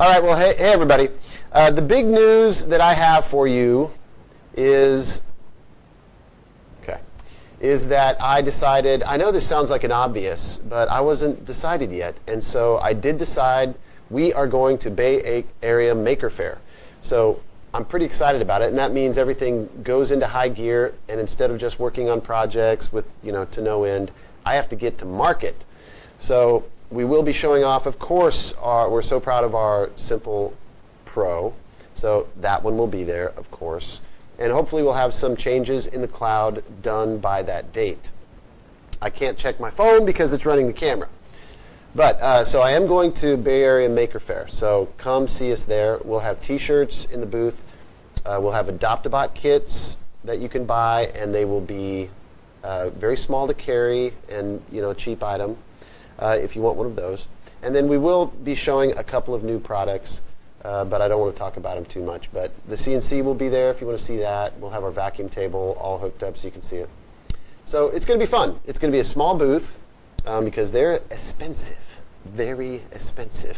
All right, well, hey everybody. The big news that I have for you is that I decided, I know this sounds like an obvious, but I wasn't decided yet. And so I did decide we are going to Bay Area Maker Faire. So I'm pretty excited about it, and that means everything goes into high gear, and instead of just working on projects with, to no end, I have to get to market. So we will be showing off, of course, we're so proud of our Simple Pro. So that one will be there, of course. And hopefully we'll have some changes in the cloud done by that date. I can't check my phone because it's running the camera. But so I am going to Bay Area Maker Faire. So come see us there. We'll have T-shirts in the booth. We'll have Adopt-A-Bot kits that you can buy, and they will be very small to carry and a cheap item if you want one of those. And then we will be showing a couple of new products, but I don't want to talk about them too much. But the CNC will be there if you want to see that. We'll have our vacuum table all hooked up so you can see it. So it's going to be fun. It's going to be a small booth because they're expensive, very expensive.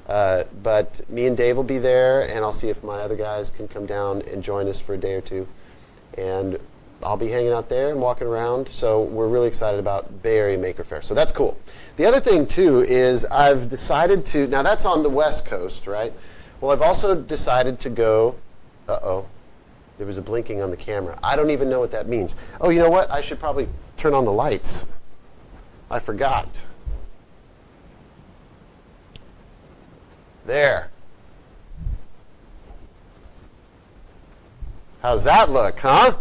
But me and Dave will be there, and I'll see if my other guys can come down and join us for a day or two. And I'll be hanging out there and walking around. So we're really excited about Bay Area Maker Faire. So that's cool. The other thing, too, is I've decided to, now that's on the West Coast, right? Well, I've also decided to go, there was a blinking on the camera. I don't even know what that means. Oh, you know what? I should probably turn on the lights. I forgot. There. How's that look, huh?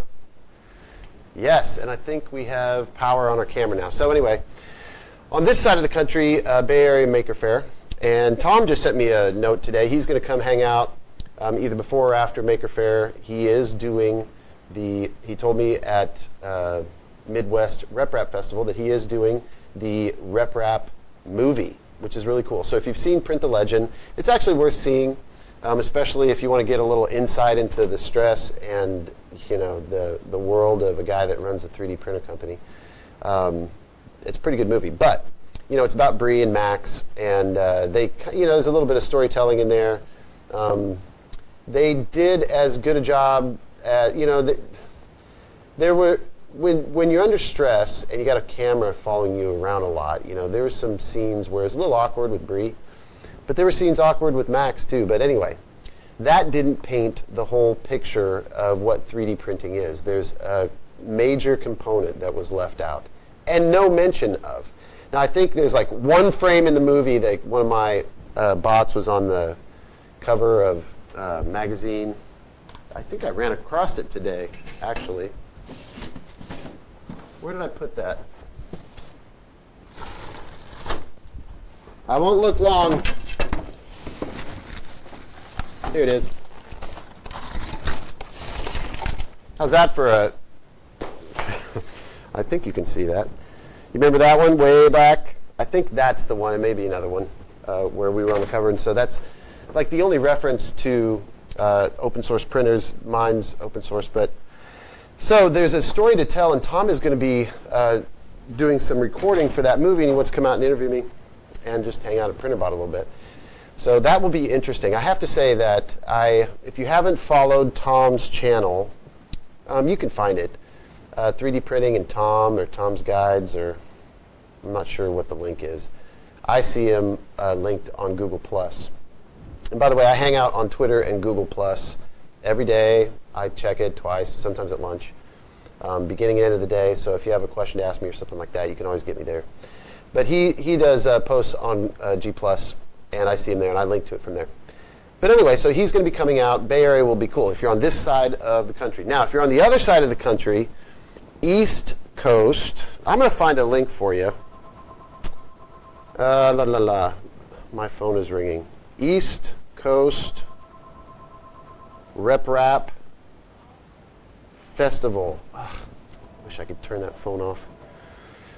Yes, and I think we have power on our camera now. So anyway, on this side of the country, Bay Area Maker Faire, and Tom just sent me a note today. He's going to come hang out either before or after Maker Faire. He is doing he told me at Midwest Rep Rap Festival that he is doing the Rep Rap movie, which is really cool. So if you've seen Print the Legend, it's actually worth seeing, especially if you want to get a little insight into the stress and the world of a guy that runs a 3D printer company. It's a pretty good movie, but it's about Bree and Max, and there's a little bit of storytelling in there. They did as good a job as there were. When you're under stress and you got a camera following you around a lot, there were some scenes where it's a little awkward with Bree, but there were scenes awkward with Max too. But anyway, that didn't paint the whole picture of what 3D printing is. There's a major component that was left out and no mention of. Now I think there's like one frame in the movie that one of my bots was on the cover of a magazine. I think I ran across it today, actually. Where did I put that? I won't look long. Here it is. How's that for a... I think you can see that. You remember that one way back? I think that's the one. It may be another one where we were on the cover. And so that's like the only reference to open source printers. Mine's open source, but... So there's a story to tell, and Tom is going to be doing some recording for that movie, and he wants to come out and interview me and just hang out at Printrbot a little bit. So that will be interesting. I have to say that if you haven't followed Tom's channel, you can find it. 3D Printing and Tom, or Tom's Guides, or I'm not sure what the link is. I see him linked on Google+. And by the way, I hang out on Twitter and Google+ every day. I check it twice, sometimes at lunch, beginning and end of the day. So if you have a question to ask me or something like that, you can always get me there. But he does posts on G+, and I see him there, and I link to it from there. But anyway, so he's going to be coming out. Bay Area will be cool if you're on this side of the country. Now, if you're on the other side of the country, East Coast, I'm going to find a link for you. My phone is ringing. East Coast Rep Rap Festival. I wish I could turn that phone off.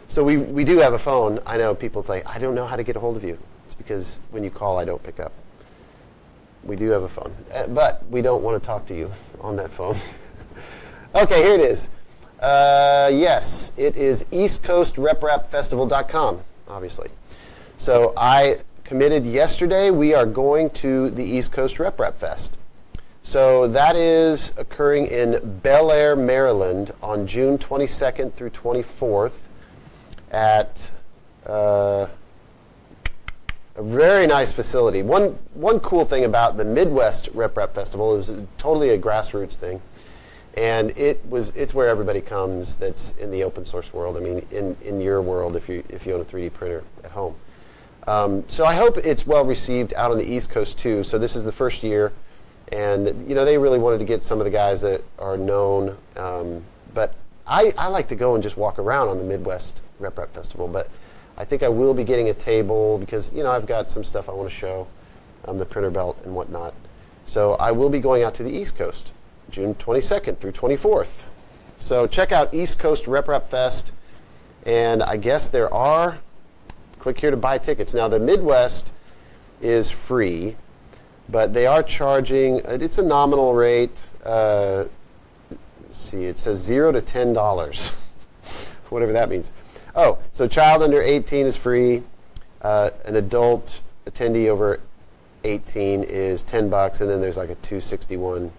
So we do have a phone. I know people say, I don't know how to get a hold of you. It's because when you call, I don't pick up. We do have a phone. But we don't want to talk to you on that phone. Okay, here it is. Yes, it is eastcoastrepRapFestival.com, obviously. So I committed yesterday. We are going to the East Coast Rep Fest. So that is occurring in Bel Air, Maryland on June 22nd through 24th at a very nice facility. One cool thing about the Midwest Rep Festival is totally a grassroots thing. And it's where everybody comes that's in the open source world. I mean, in your world, if you own a 3D printer at home. So I hope it's well received out on the East Coast too. So this is the first year, and they really wanted to get some of the guys that are known. But I like to go and just walk around on the Midwest Rep Festival. But I think I will be getting a table because I've got some stuff I want to show, the printer belt and whatnot. So I will be going out to the East Coast, June 22nd through 24th. So check out East Coast Rep Fest, and I guess there are, click here to buy tickets. Now the Midwest is free, but they are charging, it's a nominal rate, let's see, it says $0 to $10, whatever that means. Oh, so child under 18 is free, an adult attendee over 18 is $10, and then there's like a $261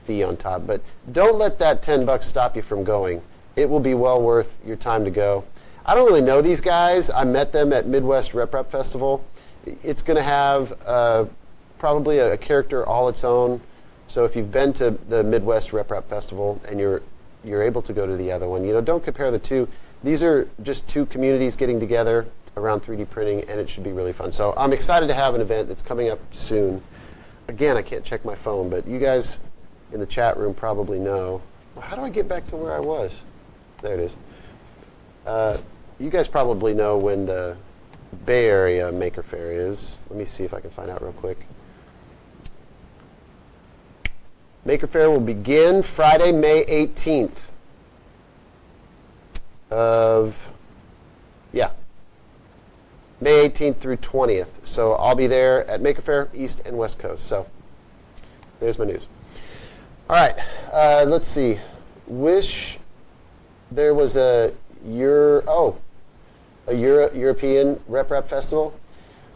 fee on top. But don't let that $10 stop you from going. It will be well worth your time to go. I don't really know these guys. I met them at Midwest Rep Festival. It's going to have probably a character all its own. So if you've been to the Midwest Rep Festival and you're able to go to the other one, don't compare the two. These are just two communities getting together around 3D printing, and it should be really fun. So I'm excited to have an event that's coming up soon. Again, I can't check my phone, but you guys in the chat room probably know. Well, how do I get back to where I was? There it is. You guys probably know when the Bay Area Maker Faire is. Let me see if I can find out real quick. Maker Faire will begin Friday, May 18th May 18th through 20th. So I'll be there at Maker Faire, East and West Coast. So there's my news. All right, let's see. Wish there was a European Rep Festival.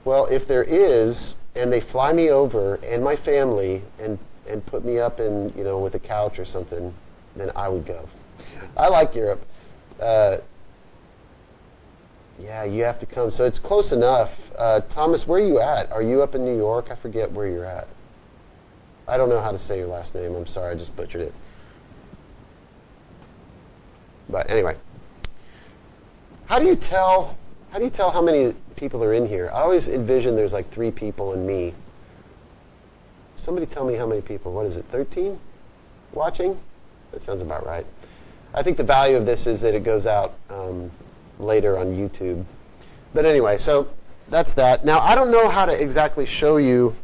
Well, if there is, and they fly me over and my family and put me up in with a couch or something, then I would go. I like Europe. Yeah, you have to come. So it's close enough. Thomas, where are you at? Are you up in New York? I forget where you're at. I don't know how to say your last name. I'm sorry, I just butchered it. But anyway, how do you tell how many people are in here? I always envision there's like 3 people and me. Somebody tell me how many people. What is it, 13 watching? That sounds about right. I think the value of this is that it goes out later on YouTube. But anyway, so that's that. Now, I don't know how to exactly show you.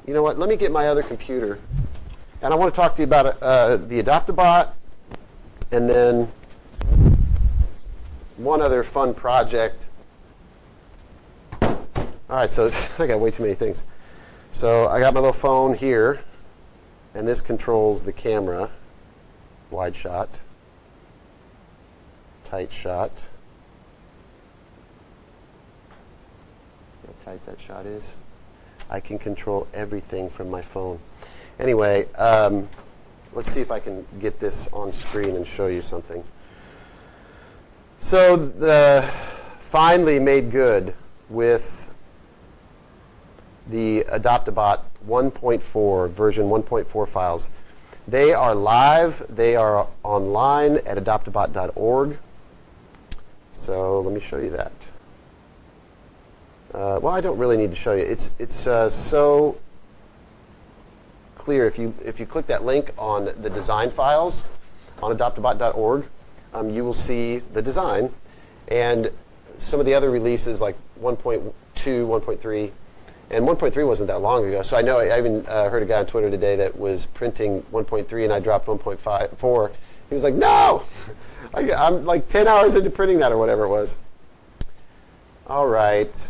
You know what? Let me get my other computer. And I want to talk to you about the Adopt-A-Bot and then one other fun project. All right, so I got way too many things. So I got my little phone here, and this controls the camera. Wide shot, tight shot. See how tight that shot is? I can control everything from my phone. Anyway, let's see if I can get this on screen and show you something. So the finally made good with the Adopt-A-Bot 1.4, version 1.4 files. They are live. They are online at adoptabot.org. So let me show you that. Well, I don't really need to show you. It's so clear. If you click that link on the design files on adoptabot.org, you will see the design and some of the other releases like 1.2, 1.3, and 1.3 wasn't that long ago. So I know I even heard a guy on Twitter today that was printing 1.3 and I dropped 1.4. He was like, no! I'm like 10 hours into printing that or whatever it was. All right.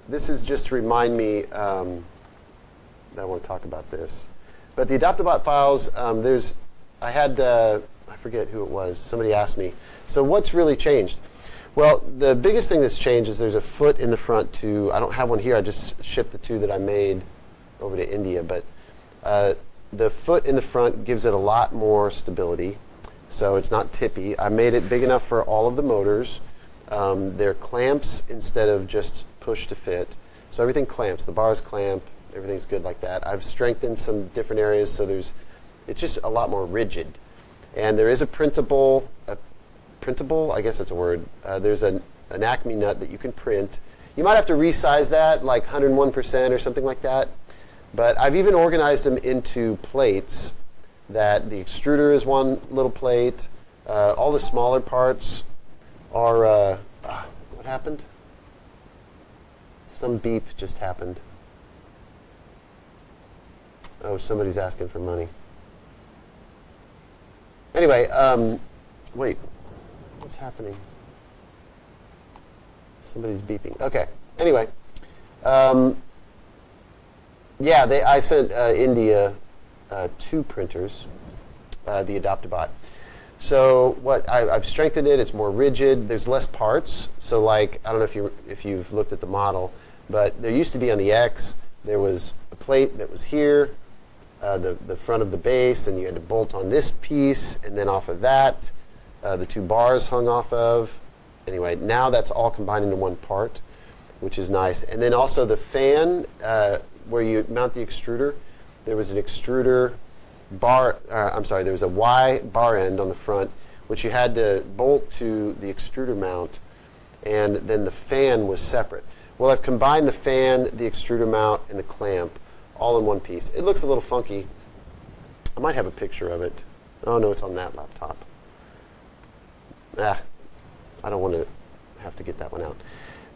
This is just to remind me that I want to talk about this. But the Adopt-A-Bot files, I forget who it was. Somebody asked me. So what's really changed? Well, the biggest thing that's changed is there's a foot in the front to, I don't have one here, I just shipped the two that I made over to India, but the foot in the front gives it a lot more stability, so it's not tippy. I made it big enough for all of the motors. They're clamps instead of just push to fit, so everything clamps. The bars clamp, everything's good like that. I've strengthened some different areas, so it's just a lot more rigid. And there is a printable, I guess that's a word. There's an Acme nut that you can print. You might have to resize that, like 101% or something like that. But I've even organized them into plates that the extruder is one little plate. All the smaller parts are, what happened? Some beep just happened. Oh, somebody's asking for money. Anyway, wait, what's happening? Somebody's beeping. Okay, anyway. Yeah, I sent India 2 printers, the Adopt-A-Bot. So I've strengthened it. It's more rigid. There's less parts. So like, I don't know if you've looked at the model, but there used to be on the X, there was a plate that was here, the front of the base, and you had to bolt on this piece, and then off of that, the 2 bars hung off of. Anyway, now that's all combined into one part, which is nice. And then also the fan, where you mount the extruder, there was an extruder bar, there was a Y bar end on the front, which you had to bolt to the extruder mount, and then the fan was separate. Well, I've combined the fan, the extruder mount, and the clamp all in one piece. It looks a little funky. I might have a picture of it. Oh no, it's on that laptop. I don't want to have to get that one out.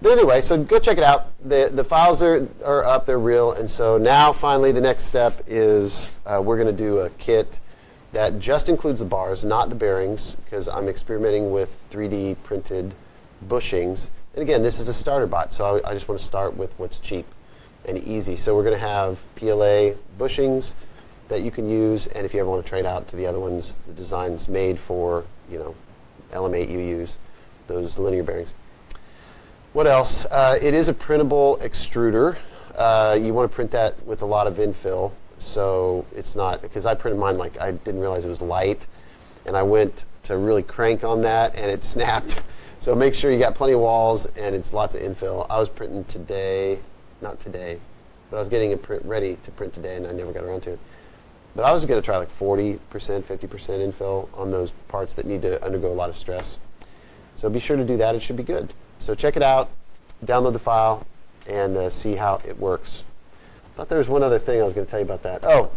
But anyway, so go check it out. The files are up, they're real, and so now finally the next step is we're going to do a kit that just includes the bars, not the bearings, because I'm experimenting with 3D printed bushings. And again, this is a starter bot, so I just want to start with what's cheap and easy. So we're going to have PLA bushings that you can use, and if you ever want to trade out to the other ones, the design's made for, LM8 you use, those linear bearings. What else? It is a printable extruder. You want to print that with a lot of infill, so it's not, because I printed mine like I didn't realize it was light, and I went to really crank on that, and it snapped. So make sure you got plenty of walls, and it's lots of infill. I was printing today, not today, but I was getting it ready to print today, and I never got around to it. But I was going to try like 40%, 50% infill on those parts that need to undergo a lot of stress. So be sure to do that. It should be good. So check it out, download the file, and see how it works. I thought there was one other thing I was going to tell you about that. Oh,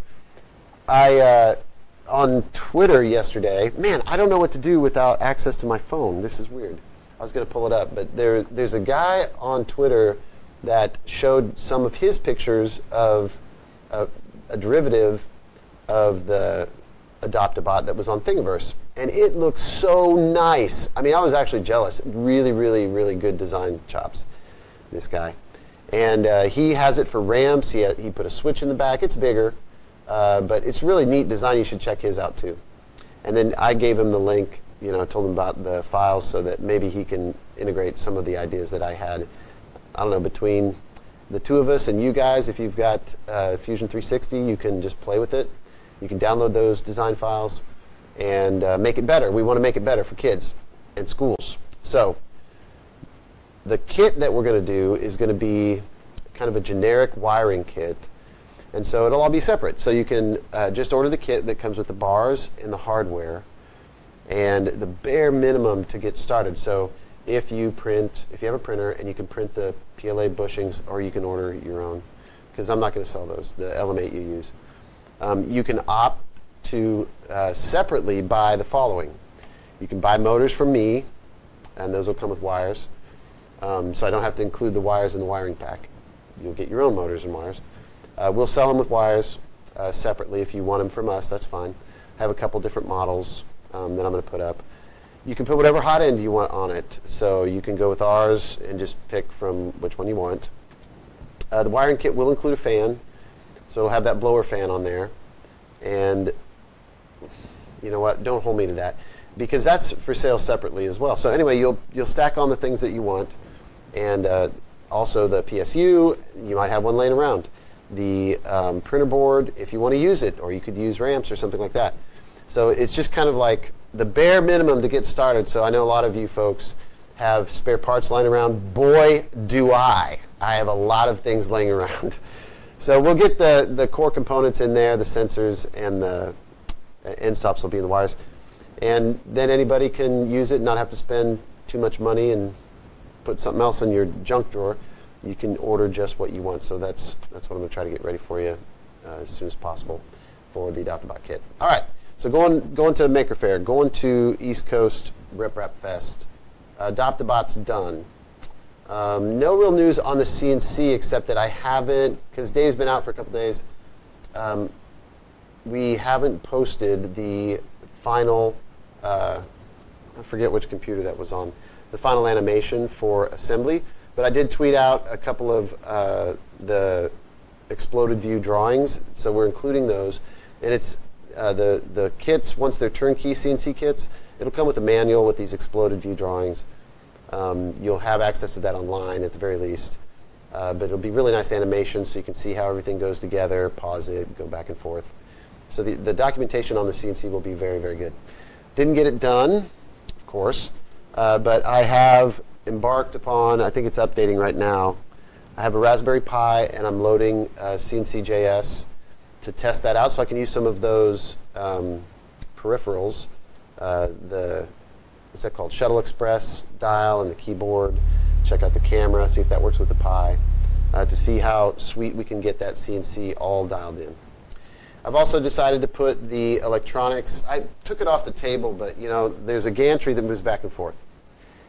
on Twitter yesterday, man, I don't know what to do without access to my phone. This is weird. I was going to pull it up, but there's a guy on Twitter that showed some of his pictures of a derivative of the Adopt-A-Bot that was on Thingiverse. And it looks so nice. I mean, I was actually jealous. Really, really, really good design chops, this guy. And he has it for ramps. He put a switch in the back. It's bigger, but it's really neat design. You should check his out, too. And then I gave him the link, told him about the files so that maybe he can integrate some of the ideas that I had. I don't know, between the two of us and you guys, if you've got Fusion 360, you can just play with it. You can download those design files and make it better. We want to make it better for kids and schools. So the kit that we're going to do is going to be kind of a generic wiring kit. And so it'll all be separate. So you can just order the kit that comes with the bars and the hardware and the bare minimum to get started. So if you have a printer and you can print the PLA bushings, or you can order your own, because I'm not going to sell those, the LM8 you use. You can opt to separately buy the following. You can buy motors from me, and those will come with wires. So I don't have to include the wires in the wiring pack. You'll get your own motors and wires. We'll sell them with wires separately. If you want them from us, that's fine. I have a couple different models that I'm going to put up. You can put whatever hot end you want on it. So you can go with ours and just pick from which one you want. The wiring kit will include a fan. So it'll have that blower fan on there. And you know what? Don't hold me to that. because that's for sale separately as well. So anyway, you'll stack on the things that you want, and also the PSU. You might have one laying around. The printer board, if you want to use it, or you could use ramps or something like that. So it's just kind of like the bare minimum to get started. So I know a lot of you folks have spare parts lying around. Boy, do I. I have a lot of things laying around. So we'll get the core components in there, the sensors, and the end stops will be in the wires. And then anybody can use it and not have to spend too much money and put something else in your junk drawer. You can order just what you want. So that's what I'm going to try to get ready for you as soon as possible for the Adopt-A-Bot kit. All right. So going to Maker Faire, going to East Coast Rip Rap Fest. Adopt-A-Bot's done. No real news on the CNC except that I haven't, because Dave's been out for a couple days, we haven't posted the final, I forget which computer that was on, the final animation for assembly. But I did tweet out a couple of the exploded view drawings, so we're including those. And it's the kits, once they're turnkey CNC kits, it'll come with a manual with these exploded view drawings. You'll have access to that online at the very least. But it'll be really nice animation so you can see how everything goes together, pause it, go back and forth. So the documentation on the CNC will be very, very good. Didn't get it done, of course, but I have embarked upon, I think it's updating right now, I have a Raspberry Pi and I'm loading CNC.js to test that out so I can use some of those peripherals, what's that called, Shuttle Express dial and the keyboard, check out the camera, see if that works with the Pi, to see how sweet we can get that CNC all dialed in. I've also decided to put the electronics, I took it off the table, but you know, there's a gantry that moves back and forth.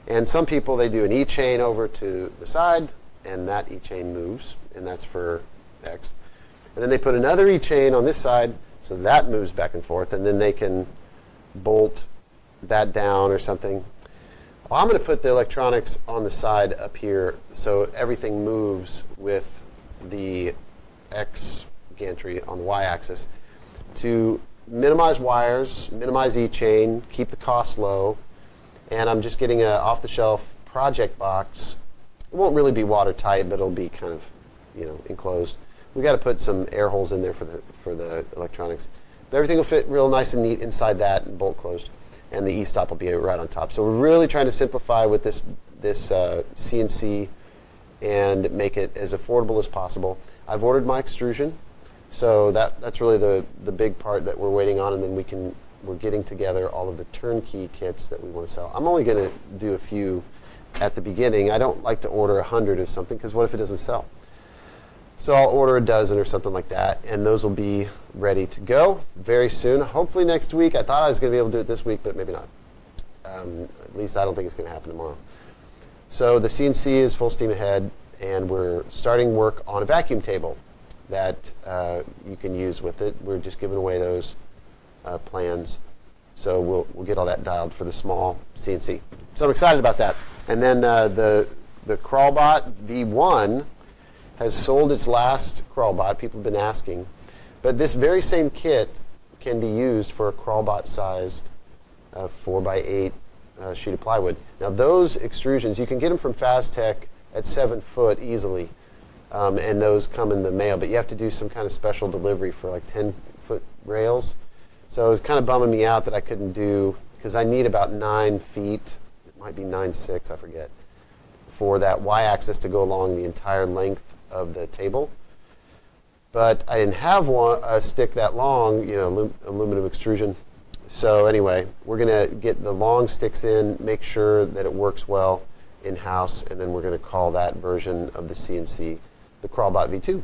And some people, they do an E-chain over to the side, and that E-chain moves, and that's for X. And then they put another E-chain on this side, so that moves back and forth, and then they can bolt that down or something. Well, I'm going to put the electronics on the side up here so everything moves with the X gantry on the Y-axis to minimize wires, minimize E-chain, keep the cost low. And I'm just getting an off-the-shelf project box. It won't really be watertight, but it'll be kind of, you know, enclosed. We got to put some air holes in there for the electronics. But everything will fit real nice and neat inside that and bolt closed. And the E-stop will be right on top. So we're really trying to simplify with this CNC and make it as affordable as possible. I've ordered my extrusion, so that's really the big part that we're waiting on, and then we're getting together all of the turnkey kits that we want to sell. I'm only going to do a few at the beginning. I don't like to order 100 of something, because what if it doesn't sell? So I'll order a dozen or something like that, and those will be ready to go very soon. Hopefully next week. I thought I was going to be able to do it this week, but maybe not. At least I don't think it's going to happen tomorrow. So the CNC is full steam ahead, and we're starting work on a vacuum table that you can use with it. We're just giving away those plans. So we'll get all that dialed for the small CNC. So I'm excited about that. And then the Crawlbot V1 has sold its last Crawlbot. People have been asking. But this very same kit can be used for a Crawlbot-sized 4x8 sheet of plywood. Now those extrusions, you can get them from Fastech at 7 foot easily. And those come in the mail. But you have to do some kind of special delivery for like 10-foot rails. So it was kind of bumming me out that I couldn't do, because I need about 9 feet, it might be 9.6, I forget, for that Y-axis to go along the entire length of the table. But I didn't have a stick that long, you know, aluminum extrusion. So anyway, we're going to get the long sticks in, make sure that it works well in-house, and then we're going to call that version of the CNC the Crawlbot V2.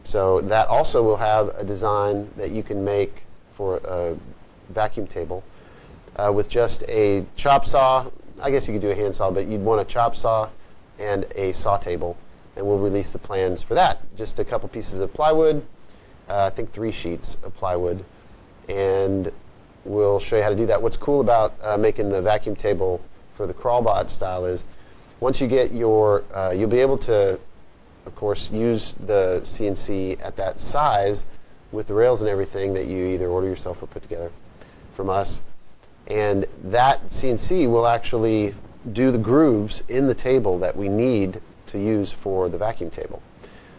So that also will have a design that you can make for a vacuum table with just a chop saw. I guess you could do a hand saw, but you'd want a chop saw and a saw table, and we'll release the plans for that. Just a couple pieces of plywood, I think 3 sheets of plywood, and we'll show you how to do that. What's cool about making the vacuum table for the Crawlbot style is once you get your, you'll be able to, of course, use the CNC at that size with the rails and everything that you either order yourself or put together from us. And that CNC will actually do the grooves in the table that we need to use for the vacuum table.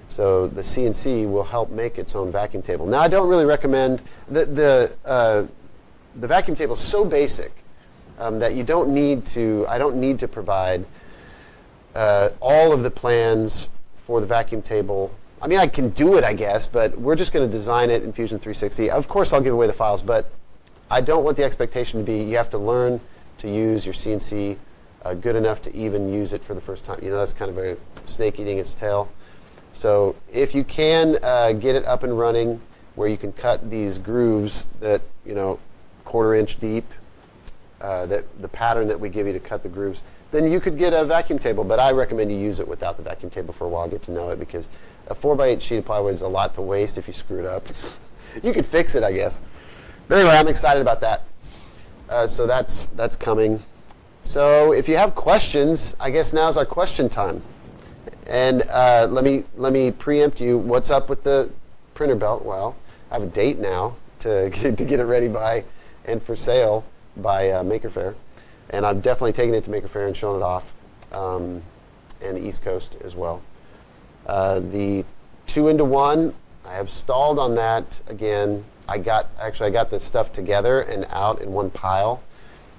So the CNC will help make its own vacuum table. Now, I don't really recommend the vacuum table is so basic that I don't need to provide all of the plans for the vacuum table. I mean, I can do it, I guess, but we're just going to design it in Fusion 360. Of course, I'll give away the files, but I don't want the expectation to be you have to learn to use your CNC good enough to even use it for the first time. You know, that's kind of a snake eating its tail. So if you can get it up and running where you can cut these grooves that, you know, 1/4 inch deep, that the pattern that we give you to cut the grooves, then you could get a vacuum table. But I recommend you use it without the vacuum table for a while, get to know it, because a 4x8 sheet of plywood is a lot to waste if you screw it up. You could fix it, I guess. But anyway, I'm excited about that. So that's coming. So if you have questions, I guess now's our question time. And let me preempt you. What's up with the printer belt? Well, I have a date now to get it ready by and for sale by Maker Faire, and I'm definitely taking it to Maker Faire and showing it off, and the East Coast as well. The 2-into-1, I have stalled on that again. I got this stuff together and out in one pile,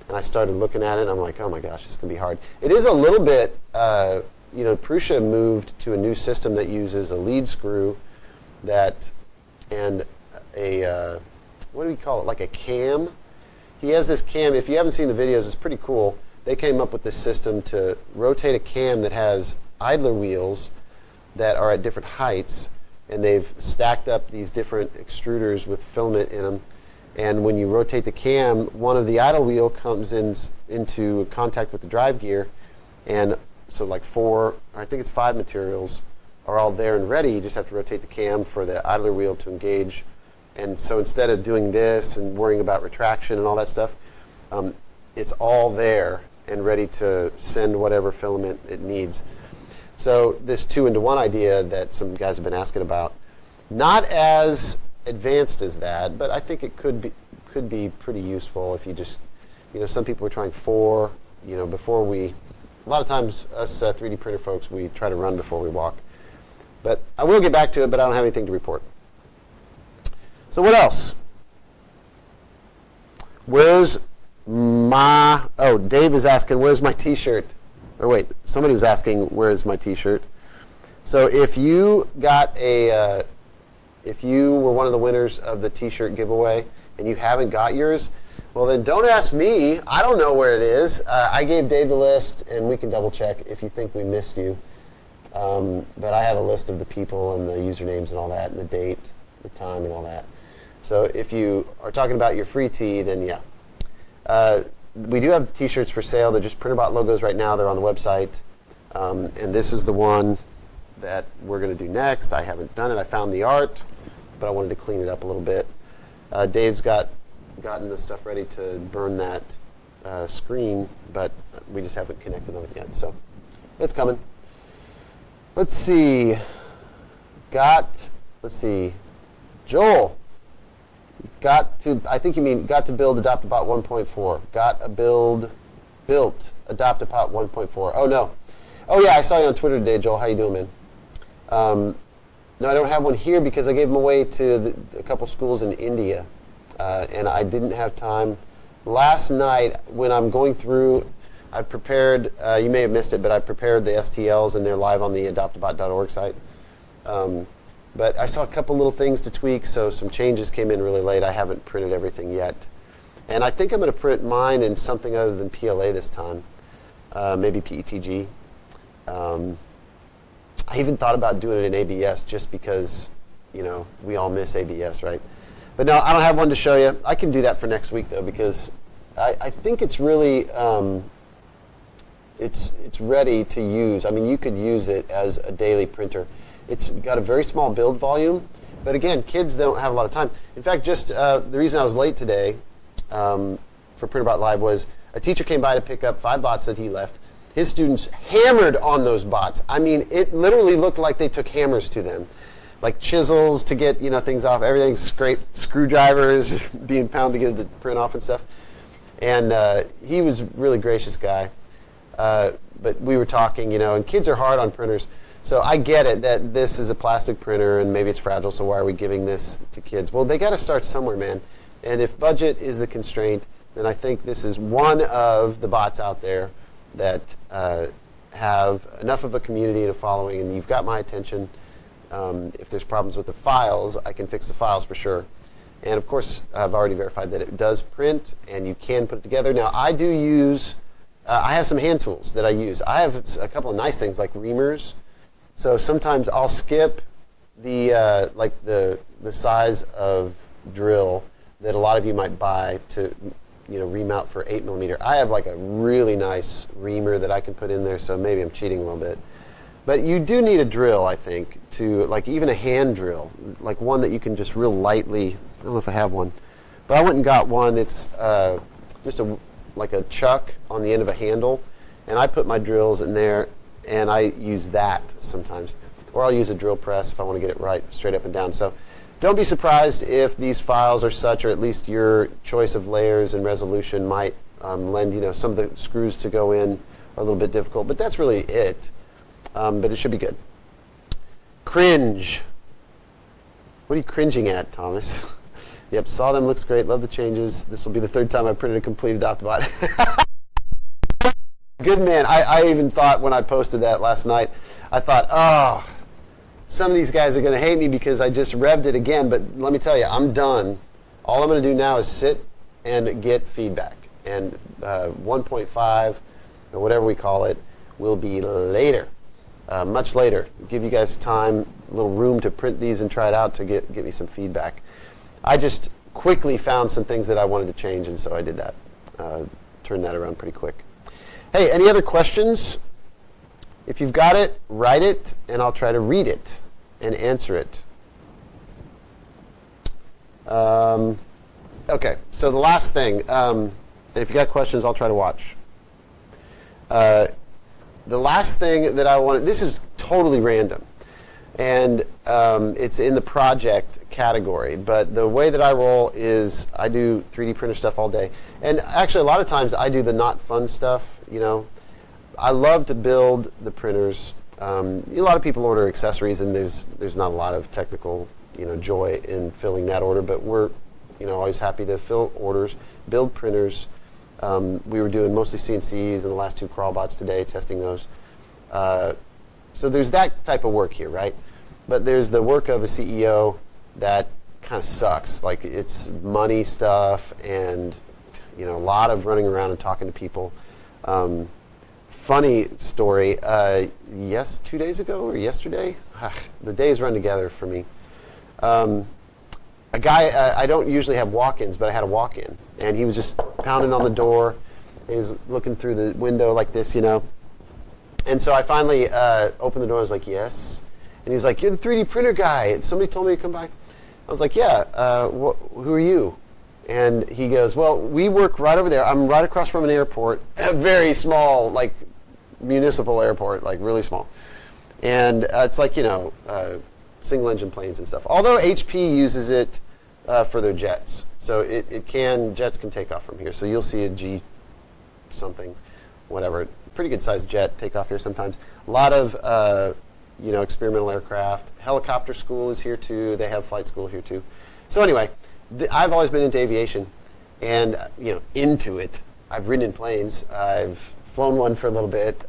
and I started looking at it, and I'm like, oh my gosh, this is going to be hard. It is a little bit, you know, Prusa moved to a new system that uses a lead screw and a, what do we call it, like a cam? He has this cam. If you haven't seen the videos, it's pretty cool. They came up with this system to rotate a cam that has idler wheels that are at different heights, and they've stacked up these different extruders with filament in them. And when you rotate the cam, one of the idle wheel comes into contact with the drive gear, and so like 5 materials are all there and ready. You just have to rotate the cam for the idler wheel to engage. And so instead of doing this and worrying about retraction and all that stuff, it's all there and ready to send whatever filament it needs. So this 2-into-1 idea that some guys have been asking about, not as advanced as that, but I think it could be pretty useful if you just, you know, some people are trying 4, you know, before we, a lot of times us 3D printer folks, we try to run before we walk. But I will get back to it, but I don't have anything to report. So what else? Where's my, oh, Dave is asking, where's my t-shirt? Or wait, somebody was asking, where's my t-shirt? So if you got a, if you were one of the winners of the t-shirt giveaway and you haven't got yours, well then don't ask me. I don't know where it is. I gave Dave the list, and we can double check if you think we missed you. But I have a list of the people and the usernames and all that, and the date, the time, and all that. So if you are talking about your free tee, then yeah. We do have t-shirts for sale. They're just Printrbot logos right now. They're on the website. And this is the one that we're going to do next. I haven't done it. I found the art, but I wanted to clean it up a little bit. Dave's gotten the stuff ready to burn that screen, but we just haven't connected on it yet. So it's coming. Let's see. Let's see. Joel. I think you mean got to build Adopt-A-Bot 1.4. Built Adopt-A-Bot 1.4. Oh, no. Oh, yeah, I saw you on Twitter today, Joel. How you doing, man? No, I don't have one here because I gave them away to a couple schools in India, and I didn't have time. Last night, when I'm going through, I prepared, you may have missed it, but I prepared the STLs, and they're live on the adoptabot.org site. But I saw a couple little things to tweak, so some changes came in really late. I haven't printed everything yet. And I think I'm going to print mine in something other than PLA this time, maybe PETG. I even thought about doing it in ABS just because, you know, we all miss ABS, right? But no, I don't have one to show you. I can do that for next week, though, because I think it's really, it's ready to use. I mean, you could use it as a daily printer. It's got a very small build volume, but again, kids don't have a lot of time. In fact, just the reason I was late today for Printrbot Live was a teacher came by to pick up 5 bots that he left. His students hammered on those bots. I mean, it literally looked like they took hammers to them, like chisels to get, you know, things off, everything scraped, screwdrivers being pounded to get it to print off and stuff. And he was a really gracious guy. But we were talking, and kids are hard on printers. So I get it that this is a plastic printer and maybe it's fragile, so why are we giving this to kids? Well, they got to start somewhere, man. And if budget is the constraint, then I think this is one of the bots out there that have enough of a community and a following, and you've got my attention. If there's problems with the files, I can fix the files for sure. And of course, I've already verified that it does print, and you can put it together. Now, I do use, I have some hand tools that I use. I have a couple of nice things like reamers. So sometimes I'll skip the like the size of drill that a lot of you might buy to ream out for 8mm. I have like a really nice reamer that I can put in there, so maybe I'm cheating a little bit. But you do need a drill, I think, to like even a hand drill, like one that you can just real lightly. I don't know if I have one, but I went and got one. It's just like a chuck on the end of a handle, and I put my drills in there. And I use that sometimes. Or I'll use a drill press if I want to get it right, straight up and down. So don't be surprised if these files are such, or at least your choice of layers and resolution might lend, some of the screws to go in are a little bit difficult. But that's really it. But it should be good. Cringe. What are you cringing at, Thomas? Yep, saw them, looks great, love the changes. This will be the third time I've printed a complete Adopt-A-Bot. Good man. I even thought when I posted that last night, I thought, oh, some of these guys are going to hate me because I just revved it again. But let me tell you, I'm done. All I'm going to do now is sit and get feedback. And 1.5, or whatever we call it, will be later, much later. Give you guys time, a little room to print these and try it out to get me some feedback. I just quickly found some things that I wanted to change, and so I did that. Turned that around pretty quick. Hey, any other questions? If you've got it, write it, and I'll try to read it and answer it. Okay, so the last thing, and if you got questions, I'll try to watch. The last thing that I wanted, this is totally random, and it's in the project category, but the way that I roll is I do 3D printer stuff all day. And actually, a lot of times I do the not fun stuff. I love to build the printers. A lot of people order accessories, and there's not a lot of technical joy in filling that order, but we're always happy to fill orders, build printers. We were doing mostly CNCs and the last 2 crawlbots today, testing those. So there's that type of work here, right? But there's the work of a CEO that kind of sucks. Like, it's money stuff and a lot of running around and talking to people. Funny story, 2 days ago or yesterday, the days run together for me. A guy, I don't usually have walk-ins, but I had a walk-in, and he was just pounding on the door. He was looking through the window like this, And so I finally opened the door. I was like, yes. And he's like, you're the 3D printer guy. Somebody told me to come by. I was like, yeah, who are you? And he goes, well, we work right over there. I'm right across from an airport, a very small, like, municipal airport, like really small. And it's like, single-engine planes and stuff. Although HP uses it for their jets. So jets can take off from here. So you'll see a G something, whatever. Pretty good-sized jet take off here sometimes. A lot of, experimental aircraft. Helicopter school is here, too. They have flight school here, too. So anyway, I've always been into aviation and, into it. I've ridden in planes. I've flown one for a little bit.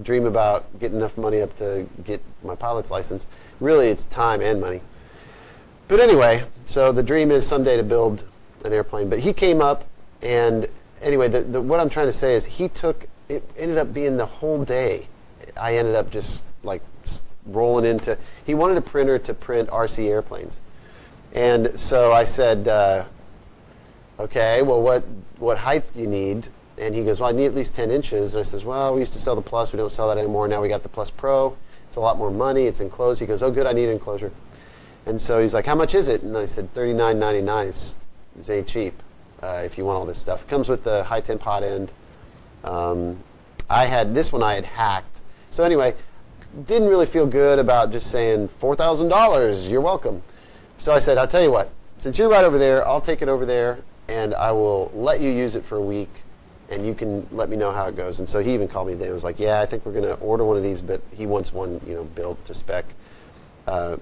Dream about getting enough money up to get my pilot's license. Really, it's time and money. But anyway, so the dream is someday to build an airplane. But he came up, and anyway, what I'm trying to say is it ended up being the whole day. I ended up just like rolling into, he wanted a printer to print RC airplanes. And so I said, okay, well, what height do you need? And he goes, well, I need at least 10 inches. And I says, well, we used to sell the Plus. We don't sell that anymore. Now we got the Plus Pro. It's a lot more money. It's enclosed. He goes, oh, good, I need an enclosure. And so he's like, how much is it? And I said, $39.99. It ain't cheap if you want all this stuff. It comes with the high temp hot end. This one I had hacked. So anyway, didn't really feel good about just saying $4,000. You're welcome. So I said, I'll tell you what. Since you're right over there, I'll take it over there. and I will let you use it for a week, and you can let me know how it goes. And so he even called me today and was like, yeah, I think we're going to order one of these, but he wants one, built to spec.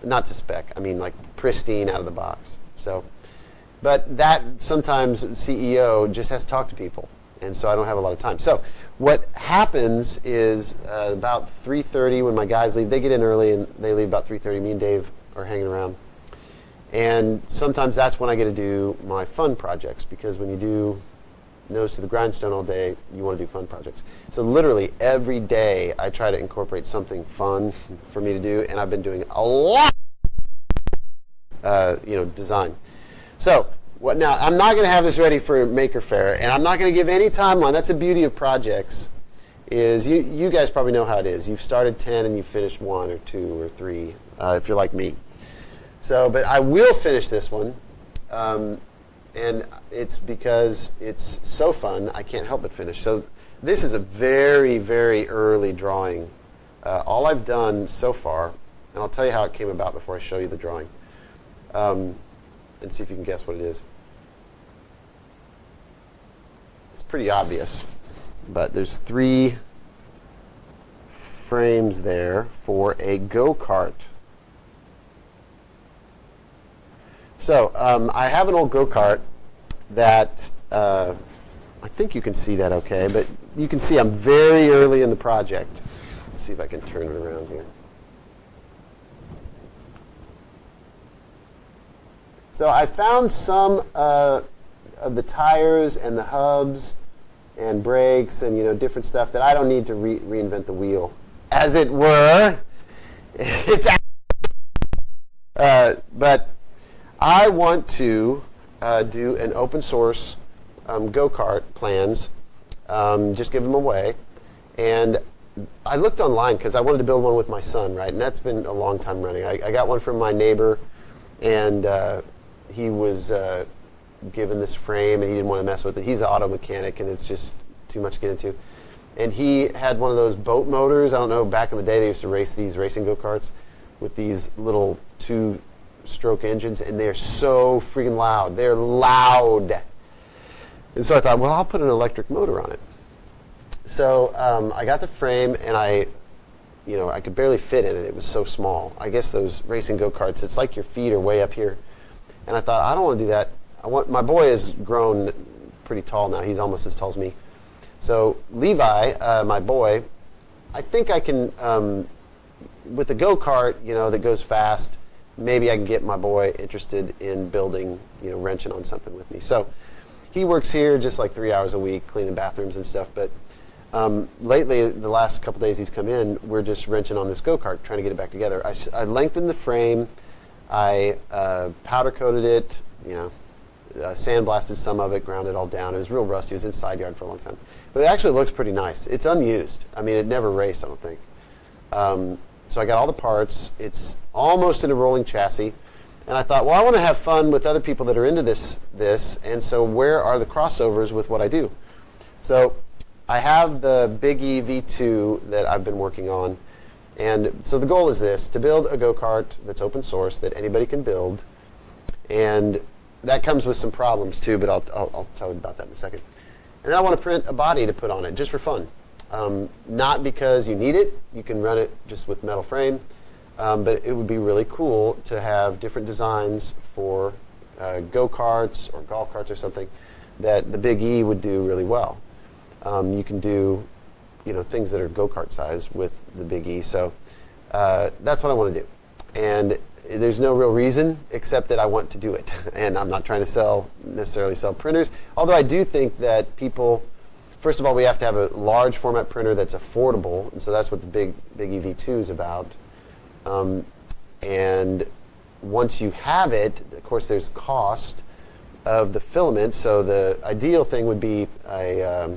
Not to spec, I mean like pristine out of the box. So, but that sometimes CEO just has to talk to people, and so I don't have a lot of time. So what happens is about 3:30 when my guys leave, they get in early and they leave about 3:30. Me and Dave are hanging around. And sometimes that's when I get to do my fun projects, because when you do nose to the grindstone all day, you want to do fun projects. So literally every day I try to incorporate something fun for me to do, and I've been doing a lot, design. So now I'm not going to have this ready for Maker Faire, and I'm not going to give any timeline. That's the beauty of projects, is you guys probably know how it is. You've started 10 and you finished 1 or 2 or 3, if you're like me. So, but I will finish this one. And it's because it's so fun, I can't help but finish. So this is a very, very early drawing. All I've done so far, and I'll tell you how it came about before I show you the drawing, and see if you can guess what it is. It's pretty obvious, but there's 3 frames there for a go-kart. So I have an old go-kart that I think you can see that okay, but you can see I'm very early in the project. Let's see if I can turn it around here. So I found some of the tires and the hubs and brakes and different stuff that I don't need to reinvent the wheel, as it were. It's but I want to do an open source go-kart plans, just give them away. And I looked online because I wanted to build one with my son, right? And that's been a long time running. I got one from my neighbor, and he was given this frame, and he didn't want to mess with it. He's an auto mechanic, and it's just too much to get into. And he had one of those boat motors. I don't know, back in the day they used to race these racing go-karts with these little 2-stroke engines, and they're so freaking loud. They're loud. And so I thought, well, I'll put an electric motor on it. So I got the frame, and I could barely fit in it. It was so small. I guess those racing go-karts, it's like your feet are way up here. And I thought, I don't want to do that. My boy is grown pretty tall now. He's almost as tall as me. So Levi, my boy, I think I can, with the go-kart, that goes fast, maybe I can get my boy interested in building, wrenching on something with me. So he works here just like 3 hours a week, cleaning bathrooms and stuff. But lately, the last couple days he's come in, we're just wrenching on this go-kart, trying to get it back together. I lengthened the frame. I powder coated it, sandblasted some of it, ground it all down. It was real rusty. It was in the side yard for a long time. But it actually looks pretty nice. It's unused. I mean, it never raced, I don't think. So I got all the parts. It's almost in a rolling chassis. And I thought, well, I want to have fun with other people that are into this. And so where are the crossovers with what I do? So I have the Big E V2 that I've been working on. And so the goal is this, to build a go-kart that's open source that anybody can build. And that comes with some problems too, but I'll tell you about that in a second. And then I want to print a body to put on it, just for fun. Not because you need it. You can run it just with metal frame. But it would be really cool to have different designs for go-karts or golf carts or something that the Big E would do really well. You can do things that are go-kart size with the Big E. So that's what I want to do. And there's no real reason except that I want to do it. And I'm not trying to necessarily sell printers. Although I do think that people, first of all, we have to have a large format printer that's affordable. And so that's what the Big E V2 is about. And once you have it, of course, there's cost of the filament. So the ideal thing would be a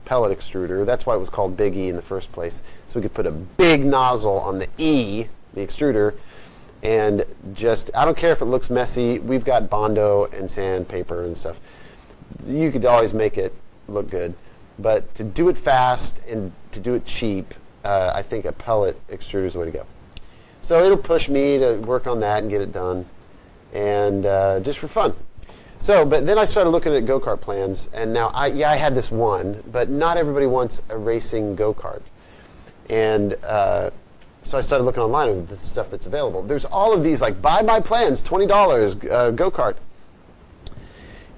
pellet extruder. That's why it was called Big E in the first place. So we could put a big nozzle on the E, the extruder, and I don't care if it looks messy. We've got Bondo and sandpaper and stuff. You could always make it look good. But to do it fast and to do it cheap, I think a pellet extruder is the way to go. So it'll push me to work on that and get it done, and just for fun. So, but then I started looking at go-kart plans, and now I had this one, but not everybody wants a racing go-kart. And so I started looking online at the stuff that's available. There's all of these, like, buy my plans, $20, go-kart.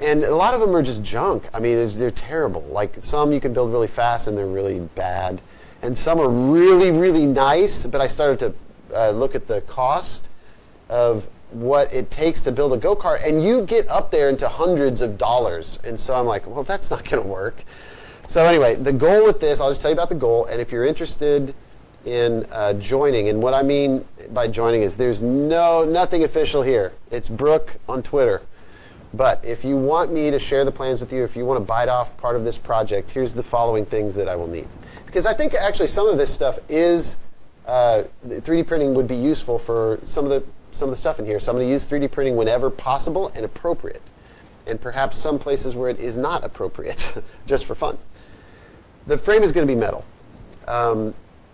And a lot of them are just junk. I mean, they're terrible. Like, some you can build really fast and they're really bad. And some are really, really nice, but I started to look at the cost of what it takes to build a go-kart, and you get up there into hundreds of dollars. And so I'm like, well, that's not going to work. So anyway, the goal with this, I'll just tell you about the goal, and if you're interested in joining, and what I mean by joining is there's nothing official here. It's Brook on Twitter. But if you want me to share the plans with you, if you want to bite off part of this project, here's the following things that I will need. Because I think actually some of this stuff is, 3D printing would be useful for some of the stuff in here. So I'm going to use 3D printing whenever possible and appropriate. And perhaps some places where it is not appropriate, just for fun. The frame is going to be metal.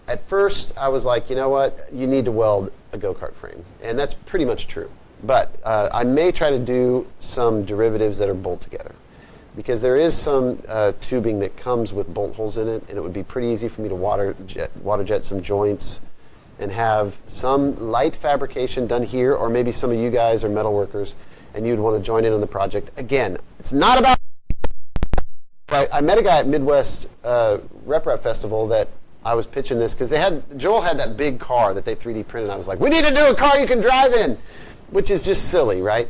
At first, I was like, you know what? You need to weld a go-kart frame. And that's pretty much true. But I may try to do some derivatives that are bolt together. Because there is some tubing that comes with bolt holes in it, and it would be pretty easy for me to water jet some joints and have some light fabrication done here, or maybe some of you guys are metal workers and you'd want to join in on the project. Again, it's not about... I met a guy at Midwest Rep Festival that I was pitching this because Joel had that big car that they 3D printed. I was like, we need to do a car you can drive in, which is just silly, right?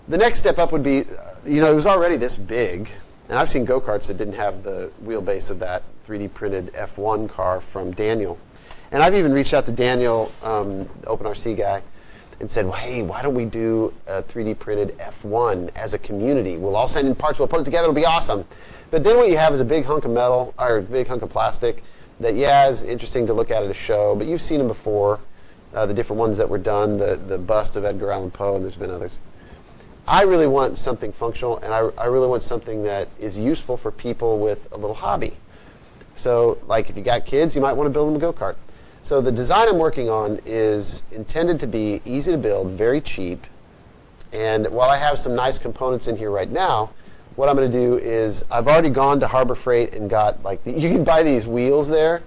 The next step up would be, it was already this big, and I've seen go-karts that didn't have the wheelbase of that 3D printed F1 car from Daniel. And I've even reached out to Daniel, OpenRC guy, and said, well, hey, why don't we do a 3D printed F1 as a community? We'll all send in parts, we'll put it together, it'll be awesome. But then what you have is a big hunk of metal, or a big hunk of plastic that, is interesting to look at a show, but you've seen them before, the different ones that were done, the bust of Edgar Allan Poe, and there's been others. I really want something functional, and I really want something that is useful for people with a little hobby. So, like, if you got kids, you might want to build them a go-kart. So the design I'm working on is intended to be easy to build, very cheap. And while I have some nice components in here right now, what I'm going to do is I've already gone to Harbor Freight and got, like, you can buy these wheels there.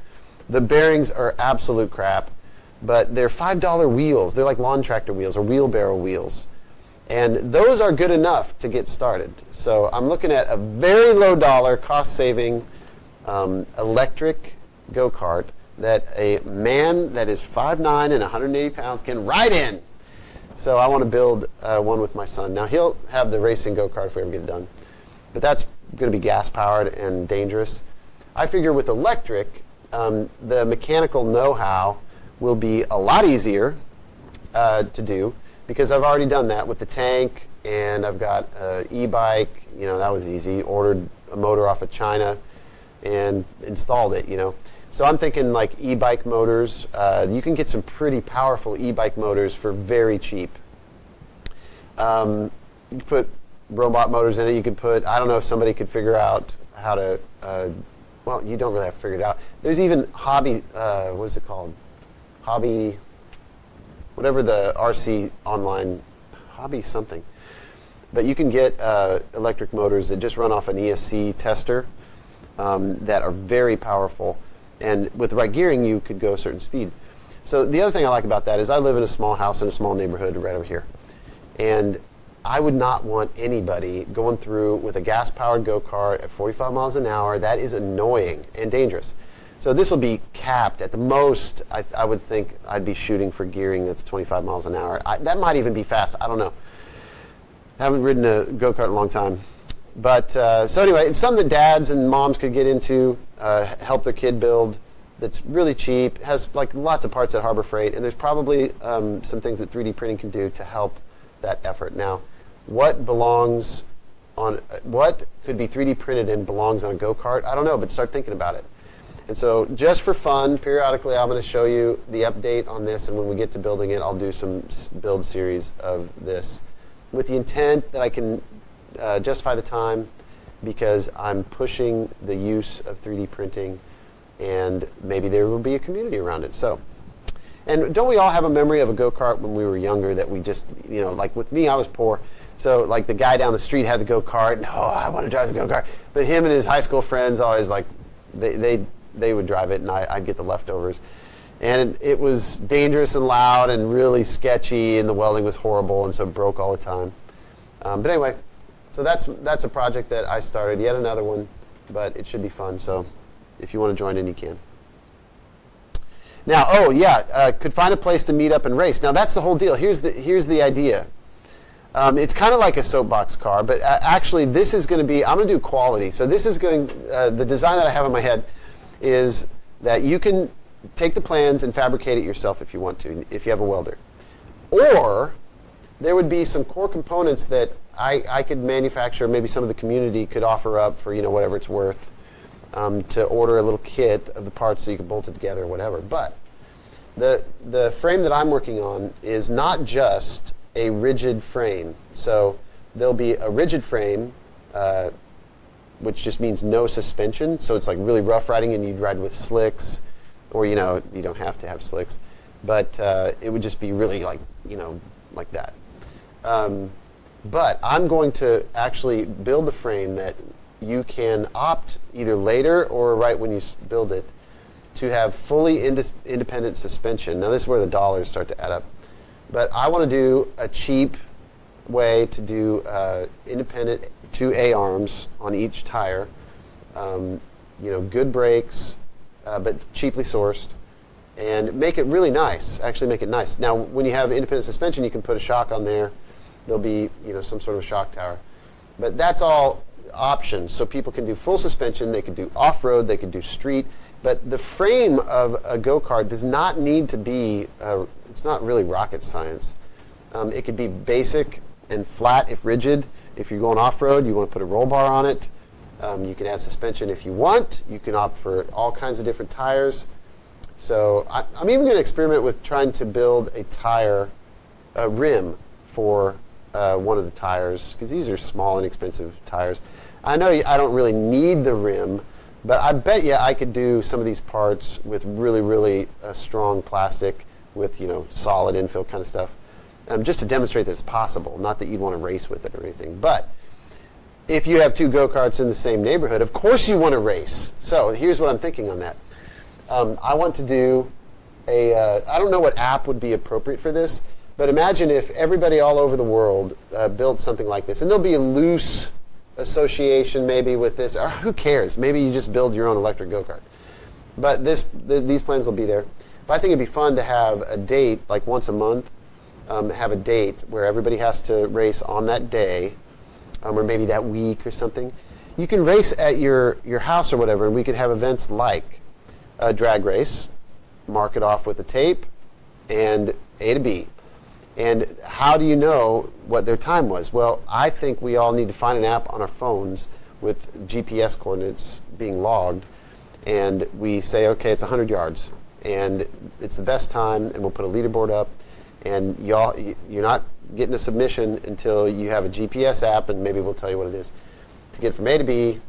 The bearings are absolute crap, but they're $5 wheels. They're like lawn tractor wheels or wheelbarrow wheels. And those are good enough to get started. So I'm looking at a very low dollar, cost-saving electric go-kart that a man that is 5'9" and 180 pounds can ride in. So I want to build one with my son. Now, he'll have the racing go-kart if we ever get it done. But that's going to be gas-powered and dangerous. I figure with electric, the mechanical know-how will be a lot easier to do, because I've already done that with the tank, and I've got an e-bike. That was easy. Ordered a motor off of China and installed it, So I'm thinking like e-bike motors. You can get some pretty powerful e-bike motors for very cheap. You can put robot motors in it. You could put, I don't know if somebody could figure out how to, well, you don't really have to figure it out. There's even hobby, what is it called? Hobby, whatever the RC online, hobby something. But you can get electric motors that just run off an ESC tester that are very powerful. And with the right gearing, you could go a certain speed. So the other thing I like about that is I live in a small house in a small neighborhood right over here. And I would not want anybody going through with a gas-powered go-kart at 45 miles an hour. That is annoying and dangerous. So this will be capped at the most. I would think I'd be shooting for gearing that's 25 miles an hour. That might even be fast. I don't know. I haven't ridden a go-kart in a long time. But so anyway, it's something that dads and moms could get into, help their kid build. That's really cheap. Has like lots of parts at Harbor Freight, and there's probably some things that 3D printing can do to help that effort. Now, what belongs on what could be 3D printed and belongs on a go-kart? I don't know, but start thinking about it. And so, just for fun, periodically, I'm going to show you the update on this, and when we get to building it, I'll do some build series of this, with the intent that I can justify the time, because I'm pushing the use of 3D printing, and maybe there will be a community around it. So And don't we all have a memory of a go-kart when we were younger that we just, like with me, I was poor. So like the guy down the street had the go-kart, and I want to drive the go-kart. But him and his high school friends always like, they would drive it, and I'd get the leftovers. And it was dangerous and loud and really sketchy, and the welding was horrible, and so it broke all the time. But anyway, so that's a project that I started, yet another one, but it should be fun. So if you want to join in, you can. Now, could find a place to meet up and race. Now that's the whole deal. Here's the idea. It's kind of like a soapbox car, but actually this is going to be, I'm going to do quality. So this is going, the design that I have in my head is that you can take the plans and fabricate it yourself if you want to, if you have a welder. Or there would be some core components that I could manufacture, maybe some of the community could offer up for, whatever it's worth, to order a little kit of the parts so you can bolt it together or whatever. But the frame that I'm working on is not just a rigid frame. So there'll be a rigid frame, which just means no suspension. So it's like really rough riding, and you'd ride with slicks, or you don't have to have slicks, but it would just be really like like that. But I'm going to actually build the frame that you can opt either later or right when you build it to have fully independent suspension. Now this is where the dollars start to add up. But I want to do a cheap way to do independent 2 A-arms on each tire. Good brakes, but cheaply sourced, and make it really nice. Actually make it nice. Now when you have independent suspension, you can put a shock on there. There'll be some sort of shock tower. But that's all options. So people can do full suspension, they can do off-road, they can do street. But the frame of a go-kart does not need to be, it's not really rocket science. It could be basic and flat if rigid. If you're going off-road, you want to put a roll bar on it. You can add suspension if you want. You can opt for all kinds of different tires. So I'm even going to experiment with trying to build a rim for one of the tires, because these are small, inexpensive tires. I know I don't really need the rim, but I bet you I could do some of these parts with really, really strong plastic with solid infill kind of stuff, just to demonstrate that it's possible. Not that you'd want to race with it or anything, but if you have 2 go-karts in the same neighborhood, of course you want to race. So here's what I'm thinking on that. I want to do I don't know what app would be appropriate for this, but imagine if everybody all over the world built something like this, and there'll be a loose association maybe with this, or who cares? Maybe you just build your own electric go-kart. But these plans will be there. But I think it'd be fun to have a date, like once a month, have a date where everybody has to race on that day, or maybe that week or something. You can race at your house or whatever, and we could have events like a drag race, mark it off with a tape, and A to B. And how do you know what their time was? Well, I think we all need to find an app on our phones with GPS coordinates being logged, and we say, okay, it's 100 yards, and it's the best time, and we'll put a leaderboard up, and you're not getting a submission until you have a GPS app, and maybe we'll tell you what it is, to get from A to B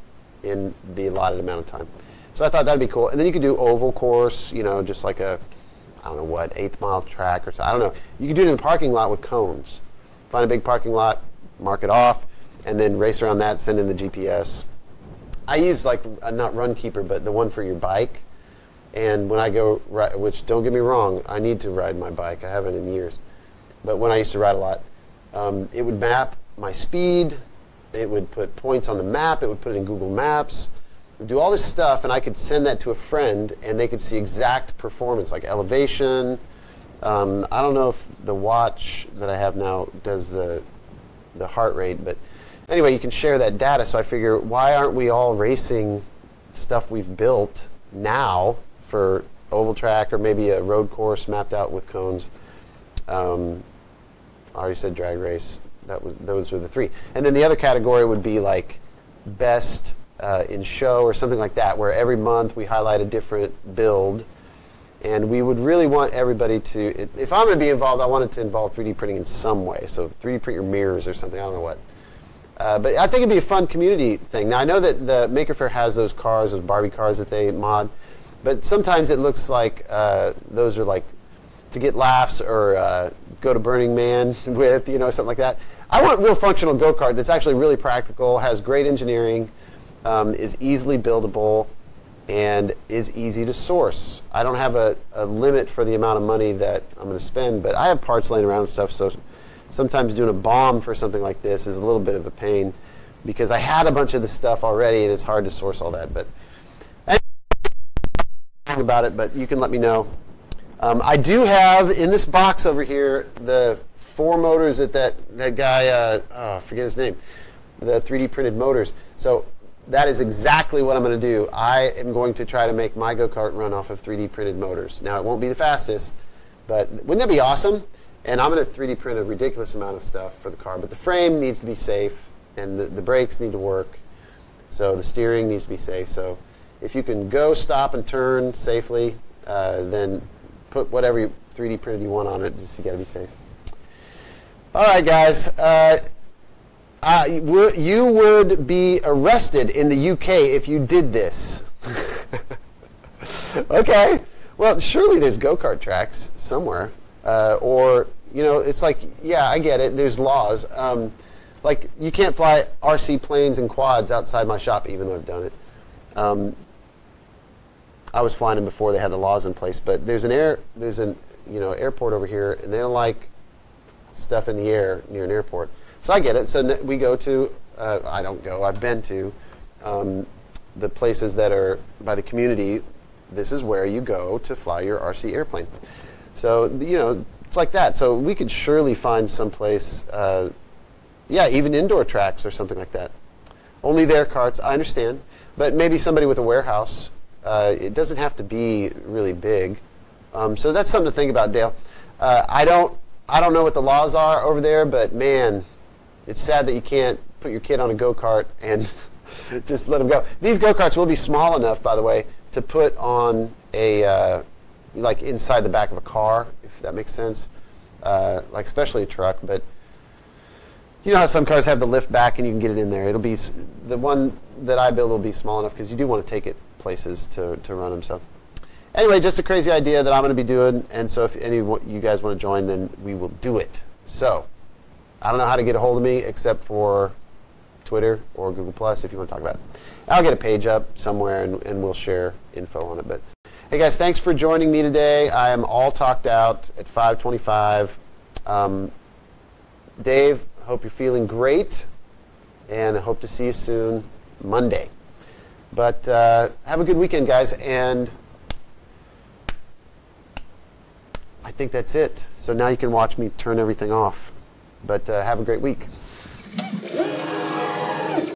in the allotted amount of time. So I thought that'd be cool. And then you could do oval course, just like a, I don't know what, 8th mile track or so. I don't know. You could do it in the parking lot with cones. Find a big parking lot, mark it off, and then race around that, send in the GPS. I use not Runkeeper, but the one for your bike. And when I go, which don't get me wrong, I need to ride my bike. I haven't in years. But when I used to ride a lot, it would map my speed. It would put points on the map. It would put it in Google Maps. It would do all this stuff, and I could send that to a friend, and they could see exact performance, like elevation. I don't know if the watch that I have now does the heart rate, but anyway, you can share that data. So I figure, why aren't we all racing stuff we've built now for oval track or maybe a road course mapped out with cones? I already said drag race. Those were the 3. And then the other category would be like best in show or something like that, where every month we highlight a different build. And we would really want everybody to, if I'm going to be involved, I want it to involve 3D printing in some way. So 3D print your mirrors or something, I don't know what. But I think it'd be a fun community thing. Now I know that the Maker Faire has those cars, those Barbie cars that they mod, but sometimes it looks like those are like to get laughs or go to Burning Man with, something like that. I want a real functional go-kart that's actually really practical, has great engineering, is easily buildable, and is easy to source. I don't have a limit for the amount of money that I'm going to spend, but I have parts laying around and stuff, so sometimes doing a BOM for something like this is a little bit of a pain because I had a bunch of this stuff already and it's hard to source all that. But about it, but you can let me know. I do have in this box over here the 4 motors that that guy, I forget his name, the 3D printed motors. So that is exactly what I'm going to do. I am going to try to make my go-kart run off of 3D printed motors. Now, it won't be the fastest, but wouldn't that be awesome? And I'm going to 3D print a ridiculous amount of stuff for the car, but the frame needs to be safe, and the brakes need to work, so the steering needs to be safe. So if you can go, stop, and turn safely, then put whatever 3D printed you want on it, just you got to be safe. All right, guys. You would be arrested in the UK if you did this. Okay. Well, surely there's go-kart tracks somewhere. Or, it's like, yeah, I get it. There's laws. Like, you can't fly RC planes and quads outside my shop, even though I've done it. I was flying them before they had the laws in place. But there's an airport over here, and they don't like stuff in the air near an airport. So I get it. So we go to, I've been to the places that are by the community. This is where you go to fly your RC airplane. So, it's like that. So we could surely find someplace, even indoor tracks or something like that. Only their carts, I understand. But maybe somebody with a warehouse. It doesn't have to be really big. So that's something to think about, Dale. I don't know what the laws are over there, but man, it's sad that you can't put your kid on a go-kart and just let him go. These go-karts will be small enough, by the way, to put on a, like inside the back of a car, if that makes sense, like especially a truck. But you know how some cars have the lift back and you can get it in there. It'll be, the one that I build will be small enough because you do want to take it places to run them. So anyway, just a crazy idea that I'm going to be doing, and so if any of you guys want to join, then we will do it. So I don't know how to get a hold of me except for Twitter or Google Plus if you want to talk about it. I'll get a page up somewhere and we'll share info on it. But hey guys, thanks for joining me today. I am all talked out at 5:25. Dave, hope you're feeling great, and I hope to see you soon Monday. But have a good weekend, guys, and I think that's it. So now you can watch me turn everything off. But have a great week.